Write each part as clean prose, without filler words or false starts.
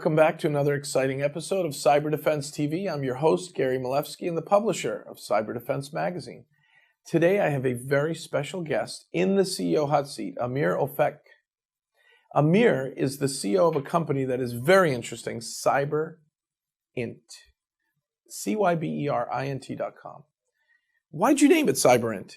Welcome back to another exciting episode of Cyber Defense TV. I'm your host, Gary Malevsky, and the publisher of Cyber Defense Magazine. Today, I have a very special guest in the CEO hot seat, Amir Ofek. Amir is the CEO of a company that is very interesting, Cyberint, Cyberint.com. Why'd you name it Cyberint?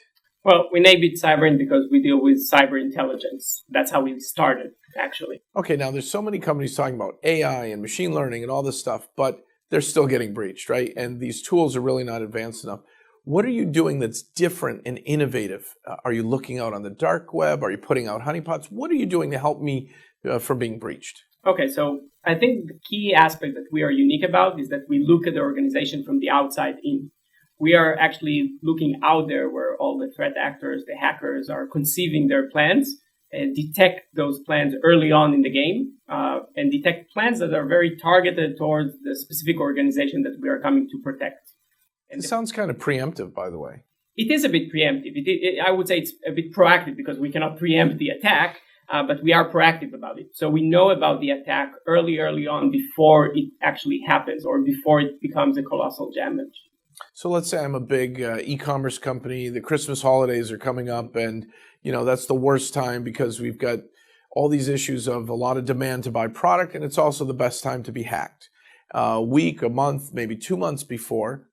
Well, we named it Cyberint because we deal with cyber intelligence. That's how we started, actually. Okay, now there's so many companies talking about AI and machine learning and all this stuff, but they're still getting breached, right? And these tools are really not advanced enough. What are you doing that's different and innovative? Are you looking out on the dark web? Are you putting out honeypots? What are you doing to help me from being breached? Okay, so I think the key aspect that we are unique about is that we look at the organization from the outside in. We are actually looking out there where all the threat actors, the hackers, are conceiving their plans and detect those plans early on in the game and detect plans that are very targeted towards the specific organization that we are coming to protect. It sounds kind of preemptive, by the way. It is a bit preemptive. I would say it's a bit proactive because we cannot preempt the attack, but we are proactive about it. So we know about the attack early on before it actually happens or before it becomes a colossal damage. So let's say I'm a big e-commerce company. The Christmas holidays are coming up, and that's the worst time because we've got all these issues of a lot of demand to buy product, and it's also the best time to be hacked. A week, a month, maybe 2 months before,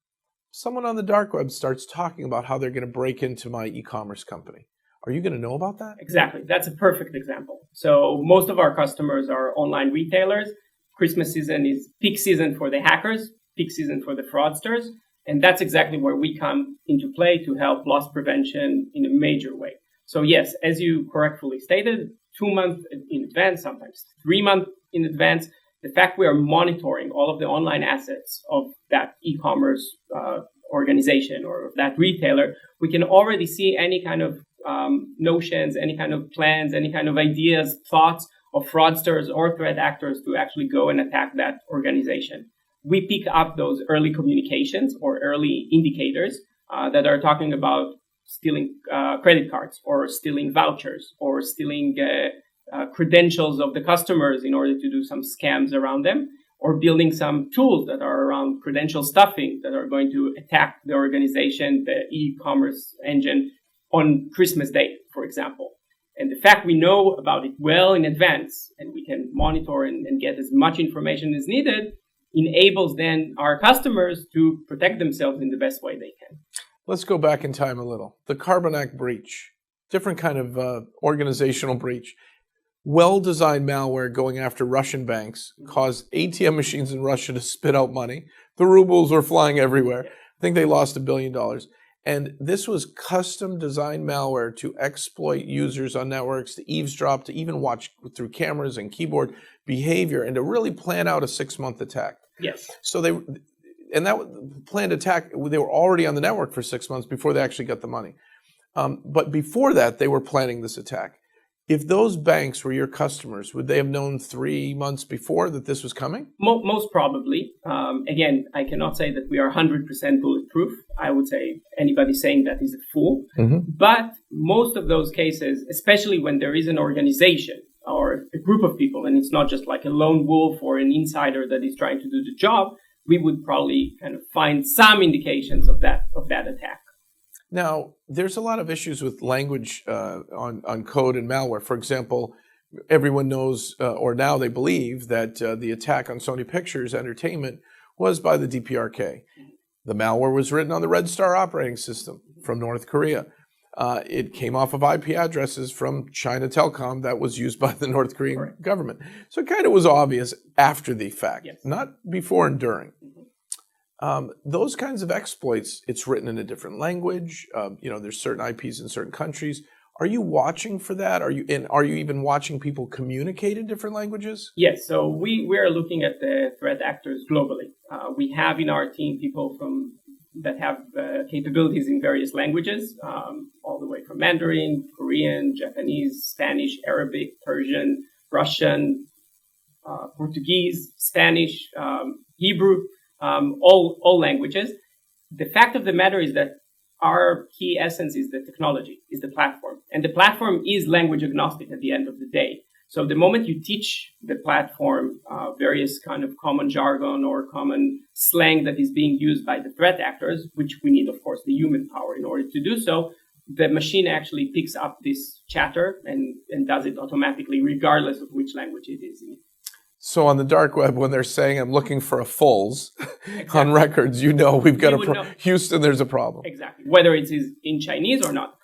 someone on the dark web starts talking about how they're going to break into my e-commerce company. Are you going to know about that? Exactly. That's a perfect example. So most of our customers are online retailers. Christmas season is peak season for the hackers, peak season for the fraudsters. And that's exactly where we come into play to help loss prevention in a major way. So yes, as you correctly stated, 2 months in advance, sometimes 3 months in advance, the fact we are monitoring all of the online assets of that e-commerce organization or of that retailer, we can already see any kind of notions, any kind of plans, any kind of ideas, thoughts of fraudsters or threat actors to actually go and attack that organization. We pick up those early communications or early indicators that are talking about stealing credit cards or stealing vouchers or stealing credentials of the customers in order to do some scams around them, or building some tools that are around credential stuffing that are going to attack the organization, the e-commerce engine on Christmas Day, for example. And the fact we know about it well in advance and we can monitor and get as much information as needed enables then our customers to protect themselves in the best way they can. Let's go back in time a little. The Carbonic breach, different kind of organizational breach. Well-designed malware going after Russian banks caused ATM machines in Russia to spit out money. The rubles were flying everywhere. I think they lost $1 billion. And this was custom-designed malware to exploit users on networks, to eavesdrop, to even watch through cameras and keyboard behavior, and to really plan out a 6-month attack. Yes. So that planned attack, they were already on the network for 6 months before they actually got the money. But before that, they were planning this attack. If those banks were your customers, would they have known 3 months before that this was coming? Most probably. Again, I cannot say that we are 100% bulletproof. I would say anybody saying that is a fool. Mm-hmm. But most of those cases, especially when there is an organization or a group of people, and it's not just like a lone wolf or an insider that is trying to do the job, we would probably kind of find some indications of that attack. Now, there's a lot of issues with language on code and malware. For example, everyone knows, or now they believe, that the attack on Sony Pictures Entertainment was by the DPRK. The malware was written on the Red Star operating system from North Korea. It came off of IP addresses from China Telecom that was used by the North Korean government. So it kind of was obvious after the fact, yes, not before and during. Those kinds of exploits, it's written in a different language. There's certain IPs in certain countries. Are you watching for that? Are you even watching people communicate in different languages? Yes. So we are looking at the threat actors globally. We have in our team people that have capabilities in various languages, all the way from Mandarin, Korean, Japanese, Spanish, Arabic, Persian, Russian, Portuguese, Spanish, Hebrew. All languages. The fact of the matter is that our key essence is the technology, is the platform. And the platform is language agnostic at the end of the day. So the moment you teach the platform various kind of common jargon or common slang that is being used by the threat actors, which we need, of course, the human power in order to do so, the machine actually picks up this chatter and does it automatically, regardless of which language it is in. So on the dark web, when they're saying I'm looking for a Foles Exactly. on records, we've got know. Houston, there's a problem. Exactly, whether it is in Chinese or not.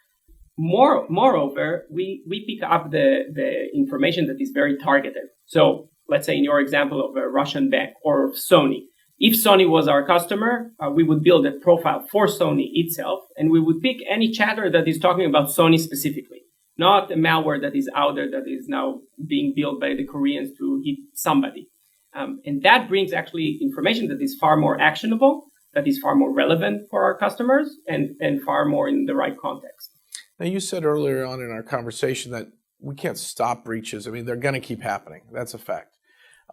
Moreover, we pick up the information that is very targeted. So let's say in your example of a Russian bank or Sony. If Sony was our customer, we would build a profile for Sony itself, and we would pick any chatter that is talking about Sony specifically, not a malware that is out there that is now being built by the Koreans to hit somebody. And that brings actually information that is far more actionable, that is far more relevant for our customers, and far more in the right context. Now, you said earlier on in our conversation that we can't stop breaches. I mean, they're going to keep happening. That's a fact.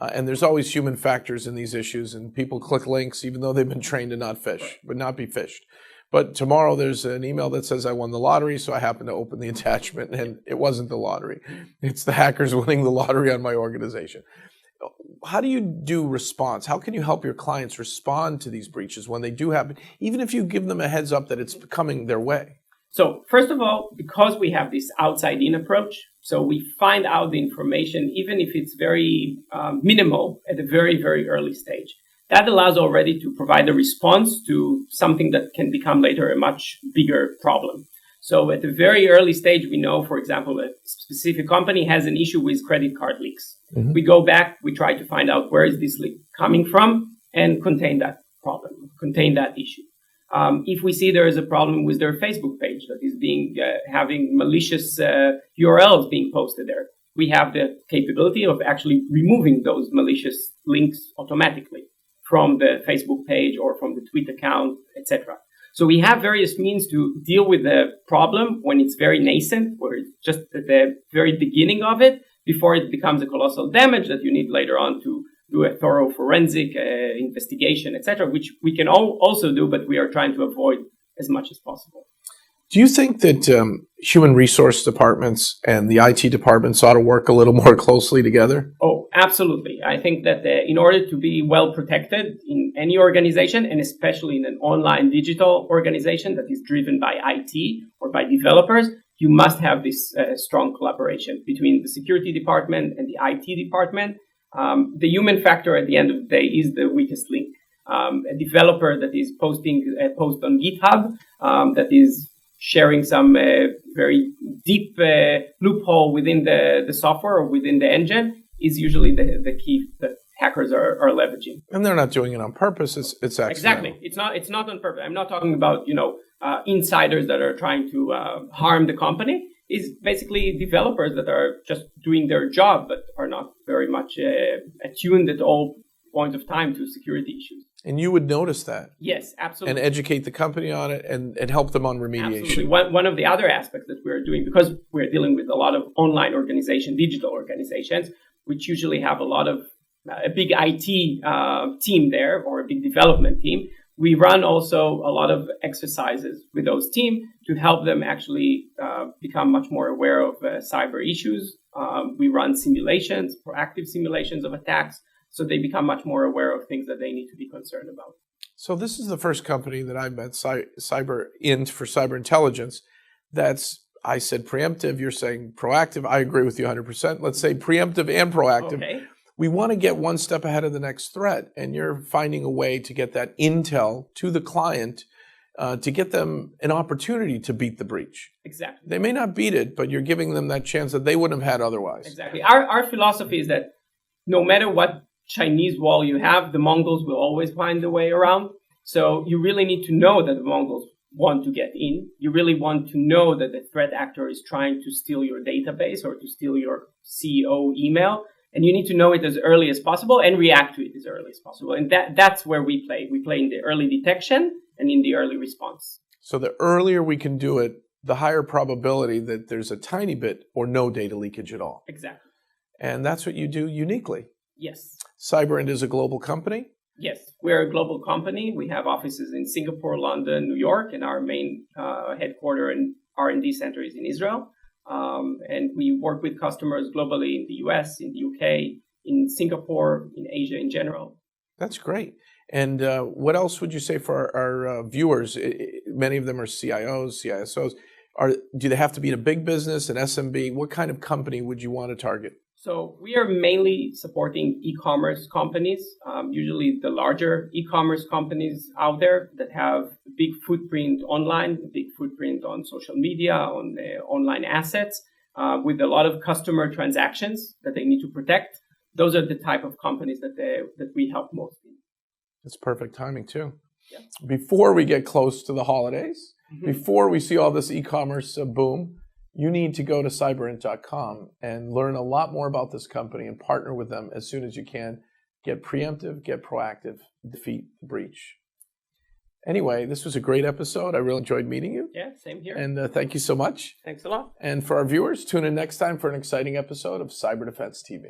And there's always human factors in these issues, and people click links even though they've been trained to not fish, but not be fished. But tomorrow there's an email that says I won the lottery, so I happen to open the attachment, and it wasn't the lottery. It's the hackers winning the lottery on my organization. How do you do response? How can you help your clients respond to these breaches when they do happen, even if you give them a heads up that it's coming their way? So first of all, because we have this outside-in approach, so we find out the information, even if it's very minimal at a very, very early stage. That allows already to provide a response to something that can become later a much bigger problem. So at a very early stage, we know, for example, a specific company has an issue with credit card leaks. Mm-hmm. We go back, we try to find out where is this leak coming from and contain that problem, contain that issue. If we see there is a problem with their Facebook page that is being having malicious URLs being posted there, we have the capability of actually removing those malicious links automatically from the Facebook page or from the tweet account, etc. So we have various means to deal with the problem when it's very nascent, where it's just at the very beginning of it, before it becomes a colossal damage that you need later on to do a thorough forensic investigation, etc., which we can also do, but we are trying to avoid as much as possible. Do you think that human resource departments and the IT departments ought to work a little more closely together? Oh, absolutely. I think that in order to be well protected in any organization, and especially in an online digital organization that is driven by IT or by developers, you must have this strong collaboration between the security department and the IT department. The human factor at the end of the day is the weakest link. A developer that is posting a post on GitHub that is sharing some very deep loophole within the software or within the engine is usually the key that hackers are leveraging. And they're not doing it on purpose. It's accidental. Exactly. It's not on purpose. I'm not talking about insiders that are trying to harm the company. It's basically developers that are just doing their job but are not very much attuned at all point of time to security issues. And you would notice that. Yes, absolutely. And educate the company on it and help them on remediation. Absolutely. One of the other aspects that we're doing, because we're dealing with a lot of online organizations, digital organizations, which usually have a big IT team there or a big development team, we run also a lot of exercises with those teams to help them actually become much more aware of cyber issues. We run simulations, proactive simulations of attacks, so they become much more aware of things that they need to be concerned about. So this is the first company that I met, Cyberint for cyber intelligence. I said preemptive, you're saying proactive. I agree with you 100%. Let's say preemptive and proactive. Okay. We want to get one step ahead of the next threat, and you're finding a way to get that intel to the client to get them an opportunity to beat the breach. Exactly. They may not beat it, but you're giving them that chance that they wouldn't have had otherwise. Exactly. Our philosophy is that no matter what Chinese wall you have, the Mongols will always find a way around. So you really need to know that the Mongols want to get in. You really want to know that the threat actor is trying to steal your database or to steal your CEO email. And you need to know it as early as possible and react to it as early as possible. And that's where we play. We play in the early detection and in the early response. So the earlier we can do it, the higher probability that there's a tiny bit or no data leakage at all. Exactly. And that's what you do uniquely. Yes. Cyberint is a global company? Yes, we're a global company. We have offices in Singapore, London, New York, and our main headquarters and R&D center is in Israel. And we work with customers globally in the US, in the UK, in Singapore, in Asia in general. That's great. And what else would you say for our viewers? Many of them are CIOs, CISOs. Do they have to be in a big business, an SMB? What kind of company would you want to target? So we are mainly supporting e-commerce companies, usually the larger e-commerce companies out there that have a big footprint online, a big footprint on social media, on online assets, with a lot of customer transactions that they need to protect. Those are the type of companies that we help most in. That's perfect timing too. Yeah. Before we get close to the holidays, before we see all this e-commerce boom, you need to go to cyberint.com and learn a lot more about this company and partner with them as soon as you can. Get preemptive, get proactive, defeat the breach. Anyway, this was a great episode. I really enjoyed meeting you. Yeah, same here. And thank you so much. Thanks a lot. And for our viewers, tune in next time for an exciting episode of Cyber Defense TV.